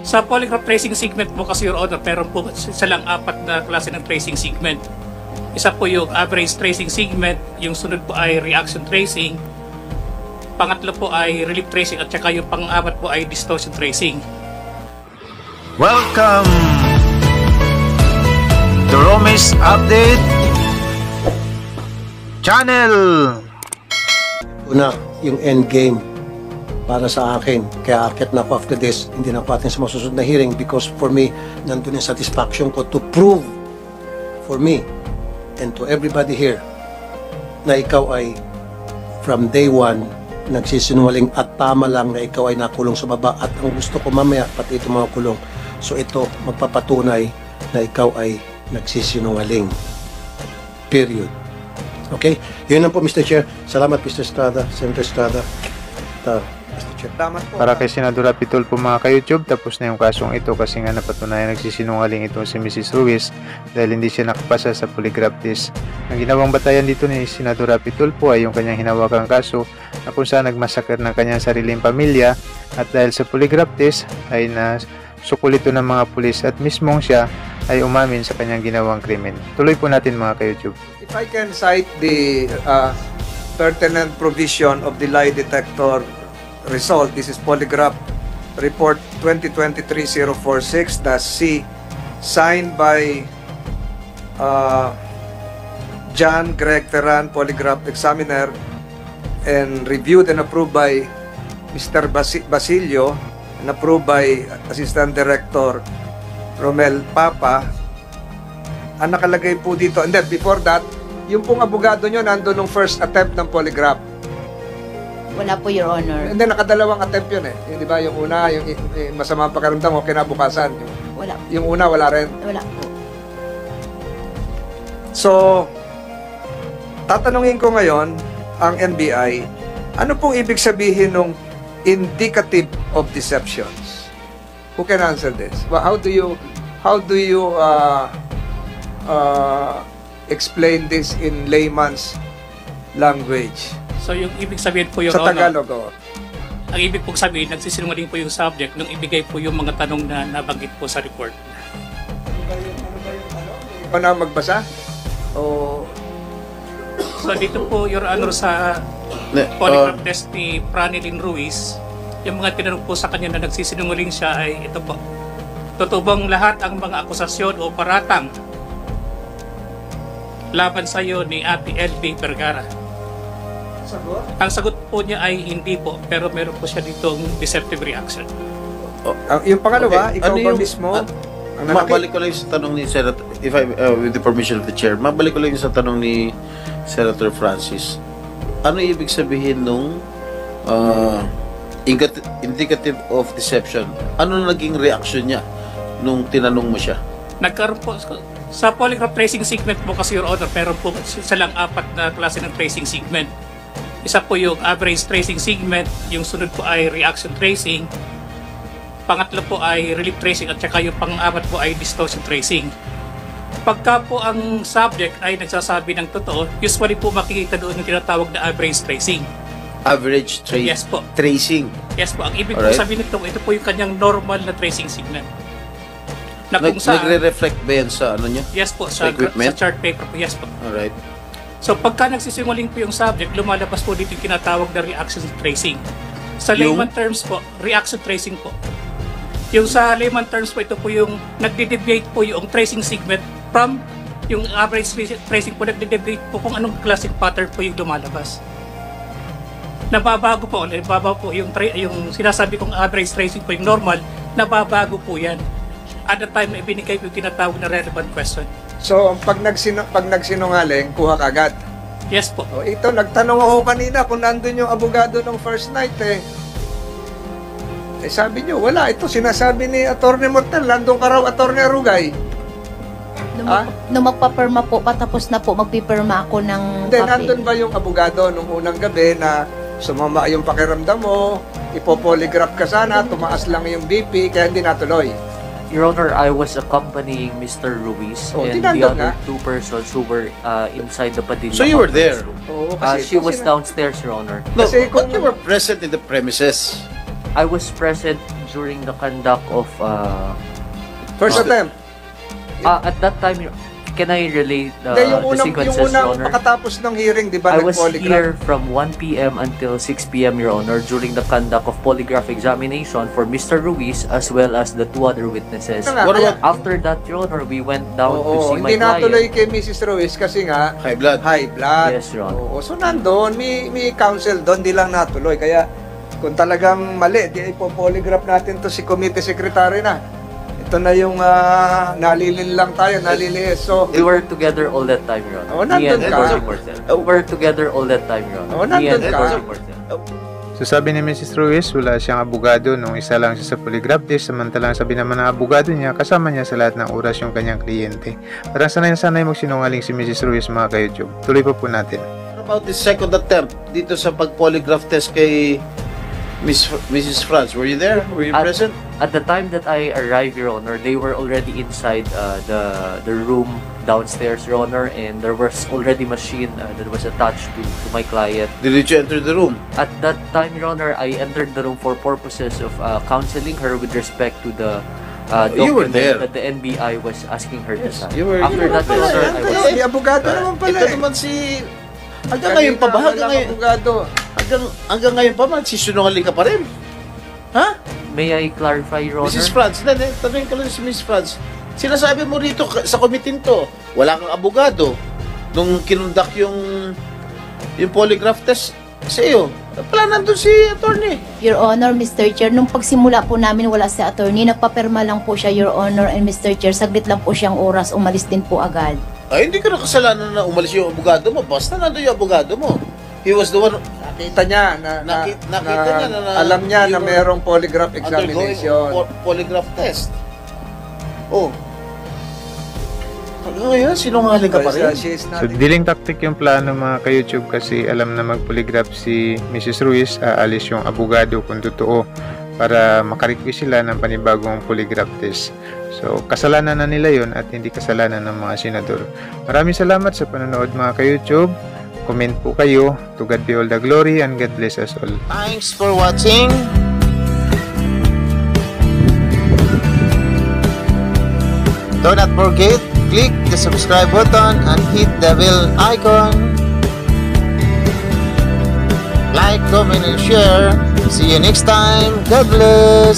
Sa polygraph tracing segment po kasi, Your Honor, meron po isa lang 4 na klase ng tracing segment. Isa po yung average tracing segment, yung sunod po ay reaction tracing, pangatlo po ay relief tracing, at saka yung pang-apat po ay distortion tracing. Welcome to Romis Update Channel! Una, yung end game para sa akin. Kaya akit na ako after this, hindi na ako atin sa masusunod na hearing because for me, nandun yung satisfaction ko to prove for me and to everybody here na ikaw ay from day one nagsisinungaling at tama lang na ikaw ay nakulong sa baba at ang gusto ko mamaya pati ito mga kulong. So ito magpapatunay na ikaw ay nagsisinungaling. Period. Okay? Yun lang po, Mr. Chair. Salamat, Mr. Estrada, Senator Estrada. Mr. Chair. Para kay Senador Rapitol po mga ka-YouTube, tapos na yung kasong ito kasi nga napatunayan nagsisinungaling itong si Mrs. Ruiz dahil hindi siya nakapasa sa polygraph test. Ang ginawang batayan dito ni Senador Rapitol po ay yung kanyang hinawakang kaso na kung saan nagmasakar ng kanyang sariling pamilya at dahil sa polygraph test ay nasukulito ng mga pulis at mismong siya ay umamin sa kanyang ginawang krimen. Tuloy po natin mga ka-YouTube. If I can cite the pertinent provision of the lie detector result, this is polygraph report 2023-046-C, signed by John Greg Ferran, polygraph examiner, and reviewed and approved by Mr. Basilio, and approved by Assistant Director Romel Papa. Ang nakalagay po dito, and then before that, yung pong abogado nyo nandun nung first attempt ng polygraph. Wala po, Your Honor. And then nakadalawang attempt yun eh. Yung, di ba, yung una, yung masamang pakiramdam o kinabukasan. Wala. Yung una, wala rin. Wala po. So, tatanungin ko ngayon, ang NBI, ano pong ibig sabihin ng indicative of deceptions? Who can answer this? Well, how do you explain this in layman's language? So yung ibig sabihin po, Your Sa Honor, Tagalog, ang ibig pong sabihin, nagsisinungaling po yung subject nung ibigay po yung mga tanong na nabanggit po sa report. Ikaw na magbasa? O... So dito po, Your Honor, sa polygraph test ni Franelyn Ruiz, yung mga tinanong po sa kanya na nagsisinungaling siya ay ito po. Totoo bang lahat ang mga akusasyon o paratang laban sa iyo ni Ate LB Vergara? Sagot? Ang sagot po niya ay hindi po, pero meron po siya ditong deceptive reaction. Yung pangalawa, Okay. ikaw Ano ba yung- mismo? Ang Mabalik ko lang sa tanong ni Senator, if I, with the permission of the chair, mabalik ko lang sa tanong ni Senator Francis. Ano ibig sabihin nung indicative of deception? Ano naging reaction niya nung tinanong mo siya? Nagkaroon po, sa polygraph tracing segment po kasi, Your Honor, meron po isa lang 4 na klase ng tracing segment. Isa po yung average tracing segment, yung sunod po ay reaction tracing, pangatlo po ay relief tracing, at saka yung pang-apat po ay distortion tracing. Pagka po ang subject ay nagsasabi ng totoo, usually po makikita doon yung tinatawag na average tracing. Average Yes po. tracing. Yes po, ang ibig po Alright. sabihin nito, ito po yung kanyang normal na tracing segment. Na kung saan, Nagre-reflect ba yan sa ano niya? yes po, sa sa equipment? chart paper po, yes po. Alright. So pagka nagsisinungaling po yung subject, lumalabas po dito yung tinatawag na reaction tracing. Sa layman terms po, reaction tracing po. Yung sa layman terms po, ito po yung nagde-deviate po yung tracing segment from yung average tracing po, nagde-deviate po kung anong classic pattern po yung lumalabas. Nababago po yung sinasabi kong average tracing po yung normal, nababago po yan. At the time na ibinigay po yung tinatawag na relevant question. So, pag nagsinungaling, kuha ka agad. Yes po. O, ito, nagtanong ako kanina kung nandun yung abogado ng first night eh. Eh, sabi nyo, wala. Ito, sinasabi ni Atty. Mortel, nandun ka raw, Atty. Arugay. Nung magpapirma po, patapos na po, magpipirma ako ng Hindi, papel. nandun ba yung abogado nung unang gabi na sumama yung pakiramdam mo, ipopolygraph ka sana, tumaas lang yung BP, kaya hindi natuloy? Your Honor, I was accompanying Mr. Ruiz Oh, and tinanggap the other nga. 2 persons who were inside the Padilla. So you were there? conference room. Oo, kasi She kung was downstairs, Your Honor. No, Kasi but kung- you were present in the premises. I was present during the conduct of First attempt. at that time, can I relate Hindi, the sequences, yung Your unang Honor? pagkatapos ng hearing, di ba, I was nag-polygraph? here from 1 p.m. until 6 p.m., Your Honor, during the conduct of polygraph examination for Mr. Ruiz as well as the 2 other witnesses. Ano nga, What about- After that, Your Honor, we went down to Oo, see my hindi natuloy client. kay Mrs. Ruiz kasi nga, High blood. high blood. Yes, Your Honor. Oo, so nandun, may counsel doon, di lang natuloy. Kaya kung talagang mali, di ipo-polygraph natin to si committee secretary na. Ito na yung nalilin lang tayo, nalilihis. So, We were together all that time, Your Honor. Oh, Me and nandun ka. Edward Marcel. We were together all that time, Your Honor. Oh, Me and nandun ka. Edward Marcel. So sabi ni Mrs. Ruiz, wala siyang abogado nung isa lang siya sa polygraph test, samantalang sabi naman ng abogado niya, kasama niya sa lahat ng oras yung kanyang kliyente. Parang sanay magsinungaling si Mrs. Ruiz, mga ka-YouTube. Tuloy pa po natin. What about the second attempt dito sa pag-polygraph test kay Mrs. Franz? Were you there? Were you present? At the time that I arrived, Your Honor, they were already inside the room downstairs, Your Honor, and there was already machine that was attached to my client. Did you enter the room? At that time, Your Honor, I entered the room for purposes of counseling her with respect to the You were there. document that the NBI was asking her to sign. you were- After you were that, pala, Your Honor, I yan was... pala. may abogado naman pala. Ito naman si... Hanggang ngayon pa ba? Hanggang ngayon, Abogado. hanggang ngayon pa ba? Sisunungaling ka pa rin? Ha? May I clarify, Your Honor? Mrs. Franz, tanongin ko lang si Mrs. Franz. Sinasabi mo rito sa committee to, wala kang abogado. Nung kinundak yung polygraph test sa iyo, pala nandun si attorney. Your Honor, Mr. Chair, nung pagsimula po namin wala si attorney, nagpapirma lang po siya, Your Honor and Mr. Chair. Saglit lang po siyang oras, umalis din po agad. Ay, hindi ka na kasalanan na umalis yung abogado mo. Basta nandun yung abogado mo. He was the one Nakita niya nakita niya na alam niya na you were merong polygraph undergoing examination. polygraph test. Oh. Hanggang ngayon, sinungaling ka pa rin. She is not So dealing tactic yung plano, mga ka-YouTube, kasi alam na mag-polygraph si Mrs. Ruiz, aalis yung abogado kung totoo para makarequest sila ng panibagong polygraph test. So kasalanan na nila yon at hindi kasalanan ng mga senador. Maraming salamat sa panonood, mga ka-YouTube. Comment po kayo. To God be all the glory and God bless us all. Thanks for watching. Do not forget, click the subscribe button and hit the bell icon. Like, comment, and share. See you next time. God bless.